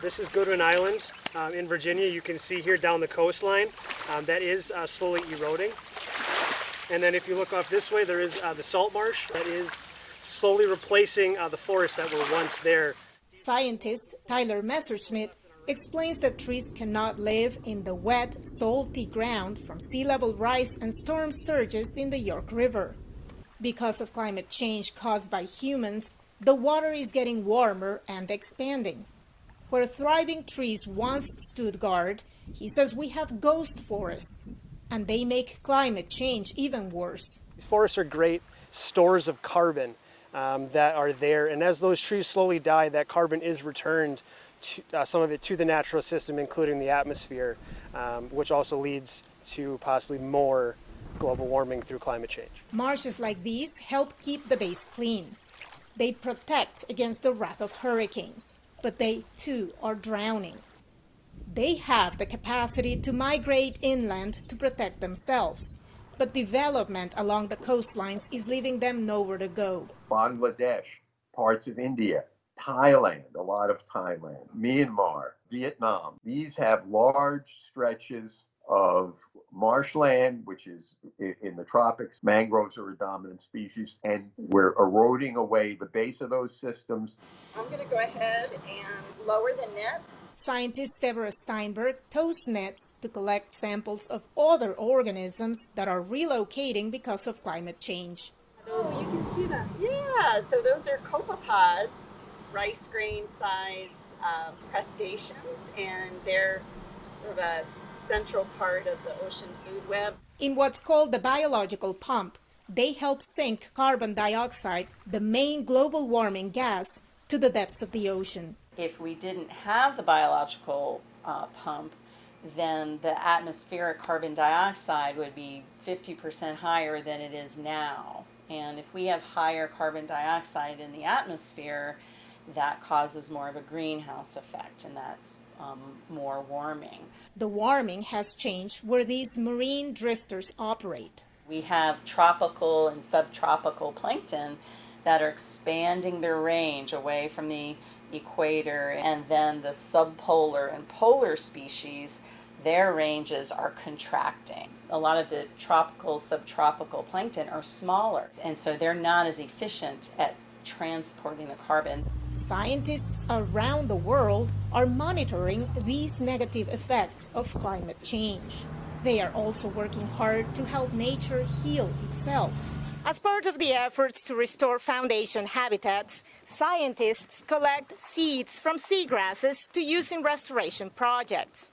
This is Goodwin Island in Virginia. You can see here down the coastline that is slowly eroding. And then if you look off this way, there is the salt marsh that is slowly replacing the forests that were once there. Scientist Tyler Messerschmidt explains that trees cannot live in the wet, salty ground from sea level rise and storm surges in the York River. Because of climate change caused by humans, the water is getting warmer and expanding. Where thriving trees once stood guard, he says we have ghost forests, and they make climate change even worse. These forests are great stores of carbon that are there, and as those trees slowly die, that carbon is returned, some of it to the natural system, including the atmosphere, which also leads to possibly more global warming through climate change. Marshes like these help keep the base clean. They protect against the wrath of hurricanes, but they too are drowning. They have the capacity to migrate inland to protect themselves, but development along the coastlines is leaving them nowhere to go. Bangladesh, parts of India, Thailand, a lot of Thailand, Myanmar, Vietnam. These have large stretches of marshland, which is in the tropics. Mangroves are a dominant species, and we're eroding away the base of those systems. I'm going to go ahead and lower the net. Scientist Deborah Steinberg tows nets to collect samples of other organisms that are relocating because of climate change. You can see them. Yeah, so those are copepods, rice grain size crustaceans, and they're sort of a central part of the ocean food web. In what's called the biological pump, they help sink carbon dioxide, the main global warming gas, to the depths of the ocean. If we didn't have the biological pump, then the atmospheric carbon dioxide would be 50% higher than it is now. And if we have higher carbon dioxide in the atmosphere, that causes more of a greenhouse effect, and that's more warming. The warming has changed where these marine drifters operate. We have tropical and subtropical plankton that are expanding their range away from the equator, and then the subpolar and polar species, their ranges are contracting. A lot of the tropical, subtropical plankton are smaller, and so they're not as efficient at transporting the carbon. Scientists around the world are monitoring these negative effects of climate change. They are also working hard to help nature heal itself. As part of the efforts to restore foundation habitats, scientists collect seeds from seagrasses to use in restoration projects.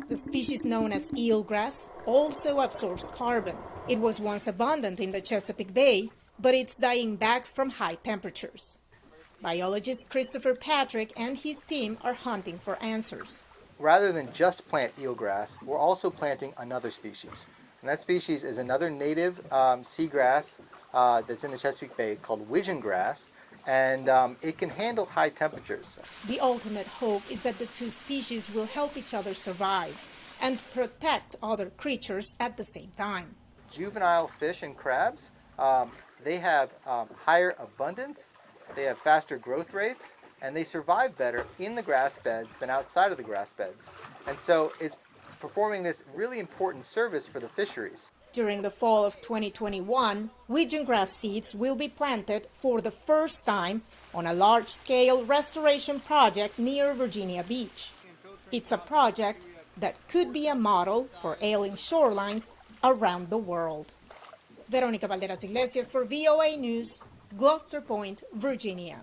The species known as eelgrass also absorbs carbon. It was once abundant in the Chesapeake Bay, but it's dying back from high temperatures. Biologist Christopher Patrick and his team are hunting for answers. Rather than just plant eelgrass, we're also planting another species. And that species is another native seagrass that's in the Chesapeake Bay called widgeon grass, and it can handle high temperatures. The ultimate hope is that the two species will help each other survive and protect other creatures at the same time. Juvenile fish and crabs, they have higher abundance, they have faster growth rates, and they survive better in the grass beds than outside of the grass beds. And so it's performing this really important service for the fisheries. During the fall of 2021, widgeon grass seeds will be planted for the first time on a large-scale restoration project near Virginia Beach. It's a project that could be a model for ailing shorelines around the world. Veronica Balderas Iglesias for VOA News, Gloucester Point, Virginia.